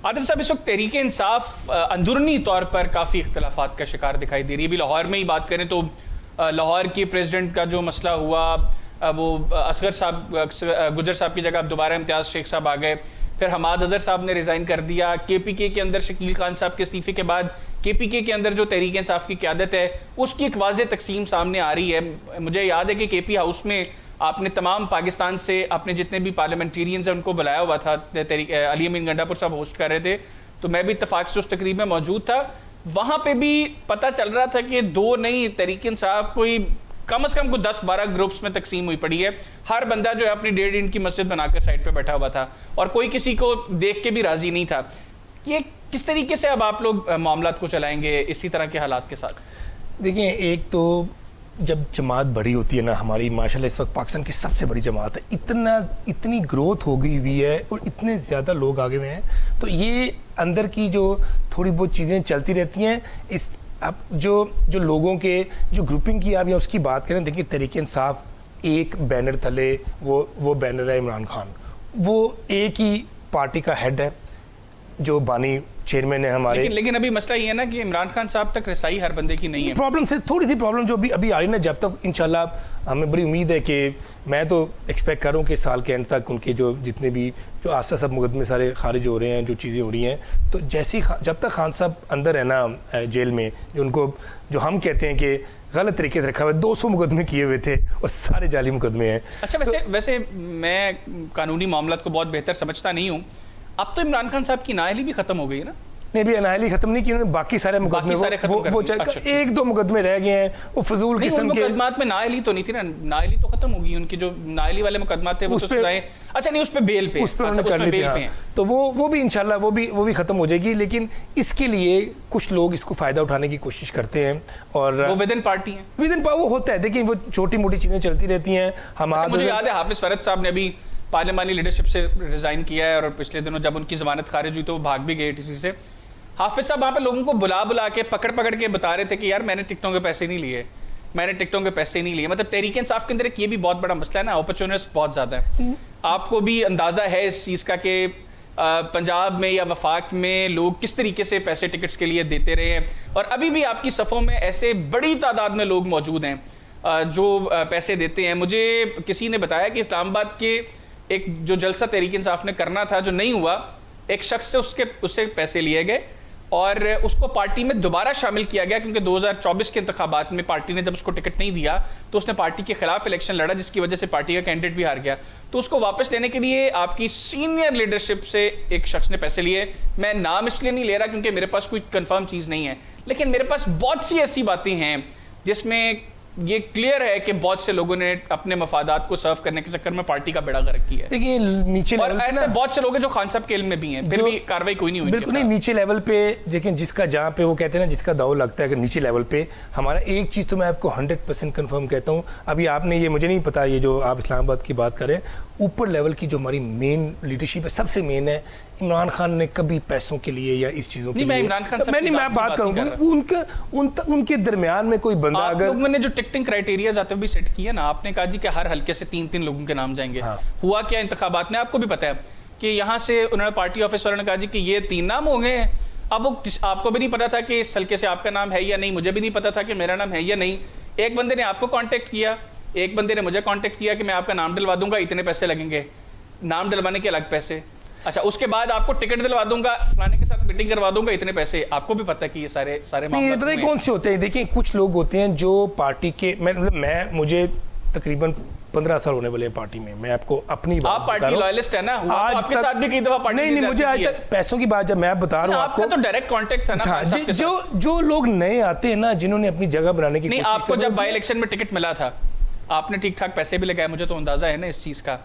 عاطف صاحب، اس وقت تحریک انصاف اندرونی طور پر کافی اختلافات کا شکار دکھائی دے رہی ہے. ابھی لاہور میں ہی بات کریں تو لاہور کے پریزیڈنٹ کا جو مسئلہ ہوا، وہ اصغر صاحب گجر صاحب کی جگہ اب دوبارہ امتیاز شیخ صاحب آ گئے. پھر حماد اظہر صاحب نے ریزائن کر دیا. کے پی کے اندر شکیل خان صاحب کے استعفے کے بعد کے پی کے اندر جو تحریک انصاف کی قیادت ہے اس کی ایک واضح تقسیم سامنے آ رہی ہے. مجھے یاد ہے کہ کے پی ہاؤس میں آپ نے تمام پاکستان سے اپنے جتنے بھی پارلیمنٹیرینز ہیں ان کو بلایا ہوا تھا. علی امین گنڈا پور صاحب ہوسٹ کر رہے تھے تو میں بھی اتفاق سے اس تقریب میں موجود تھا. وہاں پہ بھی پتہ چل رہا تھا کہ دو نہیں، تحریک انصاف کوئی کم از کم 10-12 گروپس میں تقسیم ہوئی پڑی ہے. ہر بندہ جو ہے اپنی 1.5 انچ کی مسجد بنا کر سائڈ پہ بیٹھا ہوا تھا اور کوئی کسی کو دیکھ کے بھی راضی نہیں تھا. یہ کس طریقے سے اب آپ لوگ معاملات کو چلائیں گے اسی طرح کے حالات کے ساتھ؟ دیکھیں، ایک تو جب جماعت بڑی ہوتی ہے نا، ہماری ماشاءاللہ اس وقت پاکستان کی سب سے بڑی جماعت ہے، اتنی گروتھ ہو گئی ہوئی ہے اور اتنے زیادہ لوگ آگے ہوئے ہیں، تو یہ اندر کی جو تھوڑی بہت چیزیں چلتی رہتی ہیں. اس اب جو لوگوں کے جو گروپنگ کی آپ یا اس کی بات کریں، دیکھیے تحریک انصاف ایک بینر تلے، وہ بینر ہے عمران خان. وہ ایک ہی پارٹی کا ہیڈ ہے جو بانی چیئرمین ہے ہمارے. لیکن ابھی مسئلہ یہ ہے نا کہ عمران خان صاحب تک رسائی ہر بندے کی نہیں ہے. پرابلم سے تھوڑی سی پرابلم جو ابھی آ رہی نا، جب تک انشاءاللہ ہمیں بڑی امید ہے کہ میں تو ایکسپیکٹ کر رہا ہوں کہ سال کے اینڈ تک ان کے جو جتنے بھی جو آسا سب مقدمے سارے خارج ہو رہے ہیں، جو چیزیں ہو رہی ہیں، تو جیسے جب تک خان صاحب اندر ہے نا جیل میں، جو ان کو جو ہم کہتے ہیں کہ غلط طریقے سے رکھا ہوا ہے، 200 مقدمے کیے ہوئے تھے اور سارے جعلی مقدمے ہیں. اچھا، ویسے میں قانونی معاملات کو بہت بہتر سمجھتا نہیں ہوں. اب تو عمران خان صاحب کی نااہلی بھی ختم ہو گئی ہے نا؟ نہیں، بھی اناہلی ختم نہیں کی انہوں نے، باقی سارے مقدمے وہ 1-2 مقدمے رہ گئے ہیں، وہ فضول قسم کے. مقدمات میں نااہلی تو نہیں تھی نا، نااہلی تو ختم ہو گئی. ان کے جو نااہلی والے مقدمات تھے وہ تو سزائیں، اچھا نہیں، اس پہ بیل پہ، تو وہ بھی انشاءاللہ وہ بھی ختم ہو جائے گی. لیکن اس کے لیے کچھ لوگ اس کو فائدہ اٹھانے کی کوشش کرتے ہیں اور وہ ودن پارٹی ہیں، وہ ہوتا ہے. دیکھیں، وہ چھوٹی موٹی چیزیں چلتی رہتی ہیں. مجھے یاد ہے حافظ فرد صاحب نے ابھی پارلیمانی لیڈرشپ سے ریزائن کیا ہے اور پچھلے دنوں جب ان کی ضمانت خارج ہوئی تو وہ بھاگ بھی گئے ٹی سی سے. حافظ صاحب وہاں پہ لوگوں کو بلا کے پکڑ کے بتا رہے تھے کہ یار میں نے ٹکٹوں کے پیسے نہیں لیے. مطلب تحریک انصاف کے اندر ایک یہ بھی بہت بڑا مسئلہ ہے نا، اپرچونسٹ بہت زیادہ ہے. آپ کو بھی اندازہ ہے اس چیز کا کہ پنجاب میں یا وفاق میں لوگ کس طریقے سے پیسے ٹکٹس کے لیے دیتے رہے ہیں، اور ابھی بھی آپ کی صفوں میں ایسے بڑی تعداد میں لوگ موجود ہیں جو پیسے دیتے ہیں. مجھے کسی نے بتایا کہ اسلام آباد کے ایک جو جلسہ تحریک انصاف نے کرنا تھا جو نہیں ہوا، ایک شخص سے اس سے پیسے لیے گئے اور اس کو پارٹی میں دوبارہ شامل کیا گیا، کیونکہ 2024 کے انتخابات میں پارٹی نے جب اس کو ٹکٹ نہیں دیا تو اس نے پارٹی کے خلاف الیکشن لڑا، جس کی وجہ سے پارٹی کا کینڈیڈیٹ بھی ہار گیا. تو اس کو واپس لینے کے لیے آپ کی سینئر لیڈرشپ سے ایک شخص نے پیسے لیے. میں نام اس لیے نہیں لے رہا کیونکہ میرے پاس کوئی کنفرم چیز نہیں ہے، لیکن میرے پاس بہت سی ایسی باتیں ہیں جس میں یہ کلیئر ہے کہ بہت سے لوگوں نے اپنے مفادات کو سرو کرنے کے چکر میں پارٹی کا بیڑا غرق کیا ہے. دیکھیے نیچے اور ایسے بہت سے لوگ ہیں جو خان صاحب کے علم میں بھی ہیں، پھر بھی کاروائی کوئی نہیں ہوئی. بالکل نہیں، نیچے لیول پہ دیکھیں، جس کا جہاں پہ وہ کہتے ہیں نا، جس کا داؤ لگتا ہے کہ نیچے لیول پہ ہمارا ایک چیز تو میں آپ کو 100% کنفرم کہتا ہوں. ابھی آپ نے یہ مجھے نہیں پتا، یہ جو آپ اسلام آباد کی بات کریں، اوپر لیول کی جو ہماری مین لیڈرشپ ہے، سب سے مین ہے. عمران خان نے کبھی پیسوں کے لیے یا اس چیزوں کے لیے، میں بات کروں گا ان کے درمیان میں کوئی بندہ، اگر لوگوں نے جو ٹکٹنگ کرائیٹیریاز آتے ہوئے بھی سیٹ کیا نا، آپ نے کہا جی کہ ہر حلقے سے 3 لوگوں کے نام جائیں گے. ہوا کیا انتخابات میں آپ کو بھی پتا ہے کہ یہاں سے انہوں نے پارٹی آفس والوں نے کہا جی کہ یہ 3 نام ہو گئے ہیں. اب وہ آپ کو بھی نہیں پتا تھا کہ اس حلقے سے آپ کا نام ہے یا نہیں، مجھے بھی نہیں پتا تھا کہ میرا نام ہے یا نہیں. ایک بندے نے آپ کو کانٹیکٹ کیا، ایک بندے نے مجھے کانٹیکٹ کیا کہ میں آپ کا نام ڈلوا دوں گا، اتنے پیسے لگیں گے، نام ڈلوانے کے الگ پیسے. اچھا، اس کے بعد آپ کو ٹکٹ دلوا دوں گا، فلانے کے ساتھ میٹنگ کروا دوں گا، اتنے پیسے. آپ کو بھی پتا ہے کہ یہ سارے معاملات پتہ ہے کون سے ہوتے ہیں. دیکھیں، کچھ لوگ ہوتے ہیں جو پارٹی کے، مجھے تقریباً 15 سال ہونے والے ہیں پارٹی میں آپ کو اپنی بات، آپ پارٹی لائلسٹ ہے نا، آپ کے ساتھ بھی کئی دفعہ پارٹی نہیں، مجھے آج تک پیسوں کی بات جب میں بتا رہا ہوں، آپ کا تو ڈائریکٹ کانٹیکٹ تھا نا. جو لوگ نئے آتے ہیں نا، جنہوں نے اپنی جگہ بنانے کی، نہیں، آپ کو جب بائی الیکشن میں ٹکٹ ملا تھا آپ نے ٹھیک ٹھاک پیسے بھی لگائے، مجھے تو اندازہ ہے نا اس چیز کا.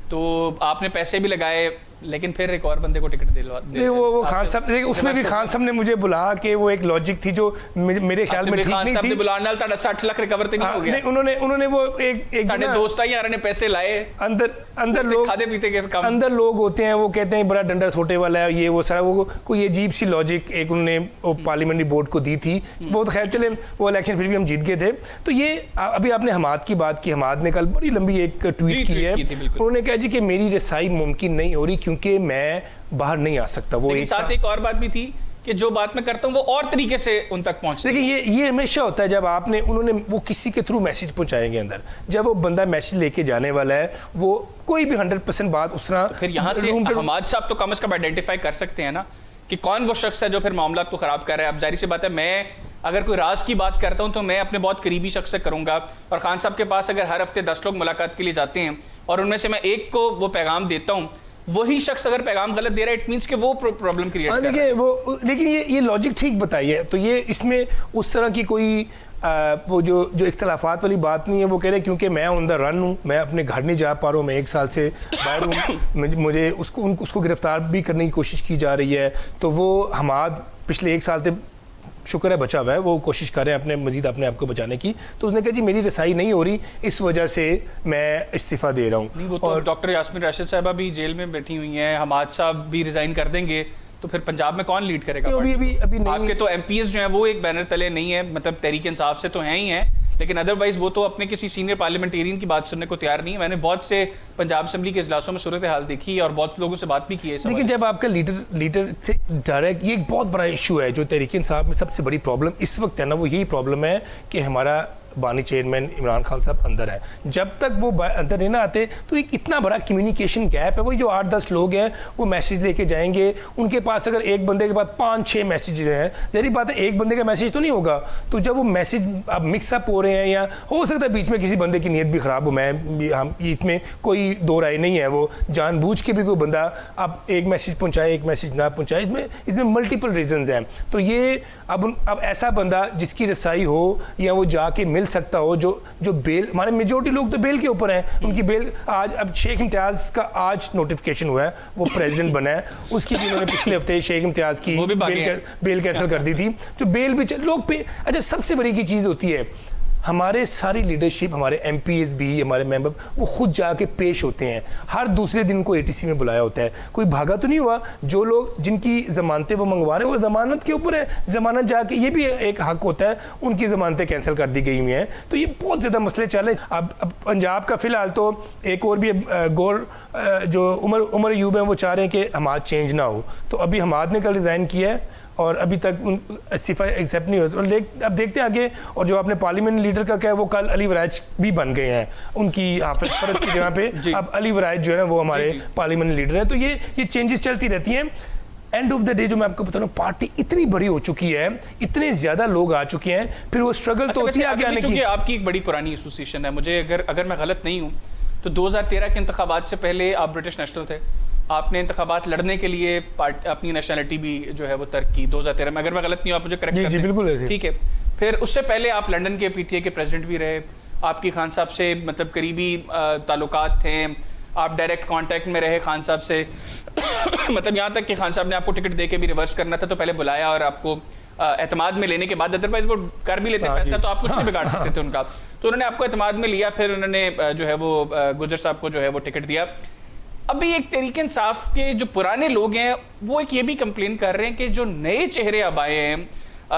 تو آپ نے پیسے بھی لگائے، لیکن پھر ایک اور بندے کو ٹکٹ دلوا دے. وہ خان صاحب، اس میں بھی خان صاحب نے مجھے بلا کہ وہ ایک لاجک تھی جو میرے خیال میں ٹھیک نہیں تھی. خان صاحب نے بلانے نال تہاڈا 60 لاکھ ریکور تے نہیں ہو گیا. انہوں نے وہ ایک تہاڈے دوست آ یار نے پیسے لائے، اندر لوگ کھادے پیتے کے کام، اندر لوگ ہوتے ہیں، وہ کہتے ہیں بڑا ڈنڈا سوٹے والا ہے، یہ وہ سارا وہ کوئی عجیب سی لاجک ایک انہوں نے پارلیمنٹری بورڈ کو دی تھی. وہ خیر چلے، وہ الیکشن پھر بھی ہم جیت گئے تھے. تو یہ ابھی آپ نے حماد کی بات کی، حماد نے کل بڑی لمبی ایک ٹویٹ کی ہے. انہوں نے کہا جی کہ میری رسائی ممکن نہیں ہو رہی کیونکہ میں باہر نہیں آ سکتا. وہ ایک ساتھ ایک اور بات بھی تھی کہ جو بات میں کرتا ہوں وہ اور طریقے سے ان تک پہنچتے ہیں. دیکھیں یہ ہمیشہ ہوتا ہے جب انہوں نے وہ کسی کے تھرو میسج پہنچائیں گے اندر, جب وہ بندہ میسج لے کے جانے والا ہے وہ کوئی بھی 100% بات اس طرح. پھر یہاں سے حماد صاحب تو کم از کم آئیڈینٹیفائی کر سکتے ہیں نا کہ کون وہ شخص ہے جو پھر معاملات کو خراب کر رہا ہے. اب ظاہر سی بات ہے میں اگر کوئی راز کی بات کرتا ہوں تو میں اپنے بہت قریبی شخص سے کروں گا, اور خان صاحب کے پاس اگر ہر ہفتے 10 لوگ ملاقات کے لیے جاتے ہیں اور ان میں سے میں ایک کو وہ پیغام دیتا ہوں, وہی شخص اگر پیغام غلط دے رہا ہے اٹ مینس کہ وہ پرابلم کریٹ کر رہا ہے. لیکن یہ لاجک ٹھیک بتائیے, تو یہ اس میں اس طرح کی کوئی وہ جو اختلافات والی بات نہیں ہے. وہ کہہ رہے ہیں کیونکہ میں آن دا رن ہوں, میں اپنے گھر نہیں جا پا رہا ہوں, میں 1 سال سے باہر ہوں, مجھے اس کو گرفتار بھی کرنے کی کوشش کی جا رہی ہے. تو وہ حماد پچھلے 1 سال سے شکر ہے بچا ہوا ہے, وہ کوشش کر رہے ہیں مزید اپنے آپ کو بچانے کی. تو اس نے کہا جی میری رسائی نہیں ہو رہی, اس وجہ سے میں استعفیٰ دے رہا ہوں. اور ڈاکٹر یاسمین راشد صاحبہ بھی جیل میں بیٹھی ہوئی ہیں, حماد صاحب بھی ریزائن کر دیں گے, تو پھر پنجاب میں کون لیڈ کرے گا؟ ابھی نہیں. آپ کے تو ایم پی ایس جو ہیں وہ ایک بینر تلے نہیں ہیں, مطلب تحریک انصاف سے تو ہیں ہی ہیں, لیکن ادروائز وہ تو اپنے کسی سینئر پارلیمنٹیرین کی بات سننے کو تیار نہیں ہے. میں نے بہت سے پنجاب اسمبلی کے اجلاسوں میں صورتحال دیکھی ہے اور بہت لوگوں سے بات بھی کی ہے. لیکن جب آپ کا لیڈر سے ڈائریکٹ, یہ ایک بہت بڑا ایشو ہے جو تحریک انصاف میں سب سے بڑی پرابلم اس وقت ہے نا, وہ یہی پرابلم ہے کہ ہمارا بانی چیئرمین عمران خان صاحب اندر ہے. جب تک وہ اندر نہیں نہ آتے تو ایک اتنا بڑا کمیونیکیشن گیپ ہے. وہ جو 8-10 لوگ ہیں وہ میسیج لے کے جائیں گے, ان کے پاس اگر ایک بندے کے بعد 5-6 میسیجز ہیں, ظاہری بات ہے ایک بندے کا میسیج تو نہیں ہوگا. تو جب وہ میسیج اب مکس اپ ہو رہے ہیں, یا ہو سکتا ہے بیچ میں کسی بندے کی نیت بھی خراب ہو, ہم اس میں کوئی دو رائے نہیں ہے, وہ جان بوجھ کے بھی کوئی بندہ اب ایک میسیج پہنچائے ایک میسیج نہ پہنچائے, اس میں ملٹیپل ریزنز ہیں. تو یہ اب ایسا بندہ جس کی رسائی ہو یا وہ جا کے مل سکتا ہو, جو بیل, ہمارے میجورٹی لوگ تو بیل کے اوپر ہیں, ان کی بیل آج, اب شیخ امتیاز کا آج نوٹیفیکیشن ہوا ہے, وہ پریزیڈنٹ بنا ہے, اس کی بھی انہوں نے پچھلے ہفتے شیخ امتیاز کی بیل کینسل کر دی تھی, جو بیل بھی لوگ پہ. اچھا سب سے بڑی کی چیز ہوتی ہے, ہمارے ساری لیڈرشپ, ہمارے ایم پی ایس بھی, ہمارے ممبر, وہ خود جا کے پیش ہوتے ہیں. ہر دوسرے دن کو ATC میں بلایا ہوتا ہے, کوئی بھاگا تو نہیں ہوا. جو لوگ جن کی ضمانتیں وہ منگوا رہے ہیں وہ ضمانت کے اوپر ہے, ضمانت جا کے, یہ بھی ایک حق ہوتا ہے, ان کی ضمانتیں کینسل کر دی گئی ہوئی ہیں. تو یہ بہت زیادہ مسئلے چل رہے ہیں. اب پنجاب کا فی الحال تو ایک اور بھی گور جو عمر ایوب ہیں وہ چاہ رہے ہیں کہ حماد چینج نہ ہو. تو ابھی حماد نے کل ریزائن کیا ہے اور ابھی تک استعفیٰ ایکسیپٹ نہیں ہوتا. اب دیکھتے ہیں آگے. اور جو آپ نے پارلیمنٹ لیڈر کا کہا, وہ کل علی ورائج بھی بن گئے ہیں, ان کی حافظ فرد کی جگہ پہ اب علی ورائج جو ہے نا وہ ہمارے پارلیمنٹ لیڈر ہیں. تو یہ چینجز چلتی رہتی ہیں. اینڈ آف دا ڈے جو میں آپ کو بتا رہا ہوں, پارٹی اتنی بڑی ہو چکی ہے, اتنے زیادہ لوگ آ چکے ہیں, پھر وہ اسٹرگل تو ہوتی ہے آگے آنے کی. آپ کی ایک بڑی پرانی ایسوسیشن ہے, مجھے اگر میں غلط نہیں ہوں تو 2013 کے انتخابات سے پہلے آپ برٹش نیشنل تھے, آپ نے انتخابات لڑنے کے لیے اپنی نیشنلٹی بھی جو ہے وہ ترک کی 2013 میں, اگر میں غلط نہیں ہوں آپ مجھے کریکٹ کریں. بالکل ٹھیک ہے. پھر اس سے پہلے آپ لنڈن کے PTA کے پریزیڈنٹ بھی رہے, آپ کی خان صاحب سے مطلب قریبی تعلقات تھے, آپ ڈائریکٹ کانٹیکٹ میں رہے خان صاحب سے, مطلب یہاں تک کہ خان صاحب نے آپ کو ٹکٹ دے کے بھی ریورس کرنا تھا تو پہلے بلایا اور آپ کو اعتماد میں لینے کے بعد, ادروائز وہ کر بھی لیتے فیصلہ تو آپ کچھ نہیں بگاڑ سکتے تھے ان کا. تو انہوں نے آپ کو اعتماد میں لیا, پھر انہوں نے جو ہے وہ گجر صاحب کو جو ہے وہ ٹکٹ دیا. ابھی ایک تحریک انصاف کے جو پرانے لوگ ہیں وہ ایک یہ بھی کمپلین کر رہے ہیں کہ جو نئے چہرے اب آئے ہیں,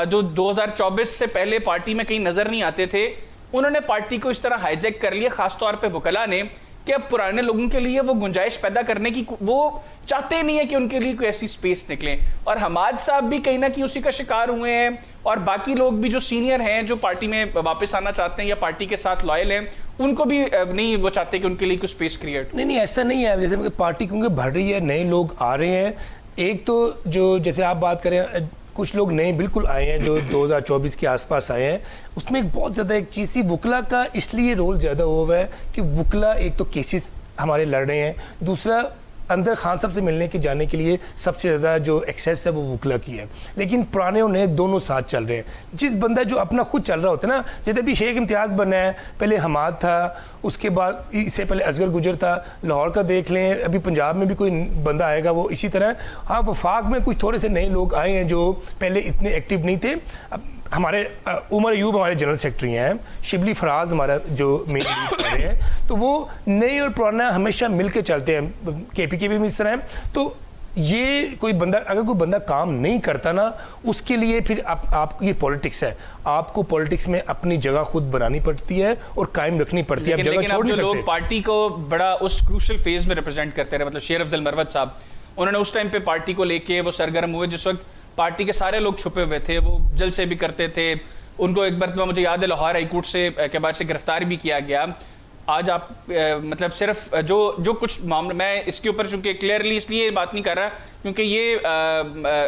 جو 2024 سے پہلے پارٹی میں کہیں نظر نہیں آتے تھے, انہوں نے پارٹی کو اس طرح ہائی جیک کر لیا, خاص طور پہ وکلا نے, کہ اب پرانے لوگوں کے لیے وہ گنجائش پیدا کرنے کی وہ چاہتے نہیں ہے کہ ان کے لیے کوئی ایسی سپیس نکلے. اور حماد صاحب بھی کہیں نہ کہیں اسی کا شکار ہوئے ہیں, اور باقی لوگ بھی جو سینئر ہیں جو پارٹی میں واپس آنا چاہتے ہیں یا پارٹی کے ساتھ لائل ہیں, ان کو بھی نہیں وہ چاہتے کہ ان کے لیے کوئی سپیس کریٹ ہو. نہیں ایسا نہیں ہے, جیسے پارٹی کیونکہ بڑھ رہی ہے, نئے لوگ آ رہے ہیں. ایک تو جو جیسے آپ بات کریں, کچھ لوگ نئے بالکل آئے ہیں جو 2024 کے آس پاس آئے ہیں, اس میں ایک بہت زیادہ ایک چیز تھی, وکلا کا اس لیے رول زیادہ ہوا ہے کہ وکلا ایک تو کیسز ہمارے لڑ رہے ہیں, دوسرا اندر خان صاحب سے ملنے کے جانے کے لیے سب سے زیادہ جو ایکسیس ہے وہ وکلا کی ہے. لیکن پرانے اور نئے دونوں ساتھ چل رہے ہیں. جس بندہ جو اپنا خود چل رہا ہوتا ہے نا, جیسے ابھی شیخ امتیاز بنا ہے, پہلے حماد تھا, اس کے بعد اس سے پہلے اصغر گجر تھا, لاہور کا دیکھ لیں, ابھی پنجاب میں بھی کوئی بندہ آئے گا وہ اسی طرح. ہاں وفاق میں کچھ تھوڑے سے نئے لوگ آئے ہیں جو پہلے اتنے ایکٹیو نہیں تھے. اب ہمارے عمر ایوب ہمارے جنرل سیکرٹری ہیں, شبلی فراز ہمارا جو مین لیڈ کر رہے ہیں, تو وہ نئے اور پرانا ہمیشہ مل کے چلتے ہیں. KP کے بھی اس طرح ہیں. تو یہ کوئی بندہ, اگر کوئی بندہ کام نہیں کرتا نا, اس کے لیے پھر آپ یہ پولیٹکس ہے, آپ کو پولیٹکس میں اپنی جگہ خود بنانی پڑتی ہے اور قائم رکھنی پڑتی ہے. لیکن اب جو لوگ پارٹی کو بڑا اس کروشل فیز میں ریپرزینٹ کرتے رہے, مطلب شیر افضل مروت صاحب, انہوں نے اس ٹائم پہ پارٹی کو لے کے وہ سرگرم ہوئے جس وقت پارٹی کے سارے لوگ چھپے ہوئے تھے, وہ جلسے بھی کرتے تھے. ان کو ایک مرتبہ مجھے یاد ہے لاہور ہائی کورٹ سے کے بعد سے گرفتار بھی کیا گیا. آج آپ مطلب صرف جو کچھ معاملہ, میں اس کے اوپر چونکہ کلیئرلی اس لیے بات نہیں کر رہا کیونکہ یہ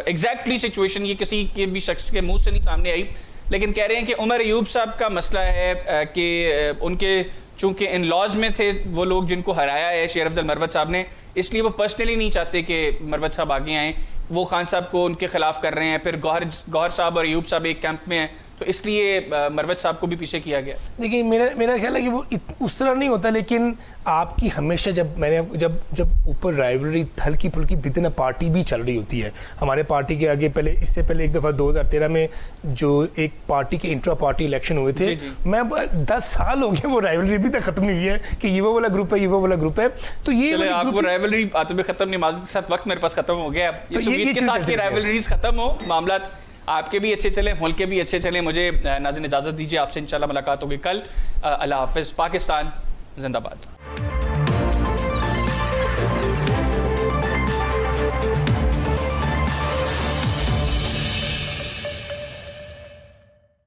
ایگزیکٹلی سچویشن یہ کسی کے بھی شخص کے منہ سے نہیں سامنے آئی, لیکن کہہ رہے ہیں کہ عمر ایوب صاحب کا مسئلہ ہے کہ ان کے چونکہ ان لاز میں تھے وہ لوگ جن کو ہرایا ہے شیر افضل مروت صاحب نے, اس لیے وہ پرسنلی نہیں چاہتے کہ مروت صاحب آگے آئیں. وہ خان صاحب کو ان کے خلاف کر رہے ہیں, پھر گوہر صاحب اور ایوب صاحب ایک کیمپ میں ہیں, تو اس لیے مروت صاحب کو بھی پیچھے کیا گیا. دیکھیے میرا خیال ہے کہ وہ اس طرح نہیں ہوتا, لیکن آپ کی ہمیشہ جب اوپر رائیولری ہلکی پھلکی ود ان اے پارٹی بھی چل رہی ہوتی ہے. ہمارے پارٹی کے آگے اس سے پہلے ایک دفعہ 2013 میں جو ایک پارٹی کے انٹرا پارٹی الیکشن ہوئے تھے, میں 10 سال ہو گئے وہ رائیولری ابھی تک ختم نہیں ہوئی ہے کہ یہ وہ والا گروپ ہے, یہ وہ والا گروپ ہے. تو یہ آپ کو رائیولری آتے بھی ختم نہیں, معذرت کے ساتھ وقت میرے پاس ختم ہو گیا. یہ کے ساتھ کی رائیولریز ختم ہو, معاملات آپ کے بھی اچھے چلیں, ملک کے بھی اچھے چلیں. مجھے ناظرین اجازت دیجیے, آپ سے انشاءاللہ ملاقات ہوگی کل. اللہ حافظ. پاکستان زندہ باد.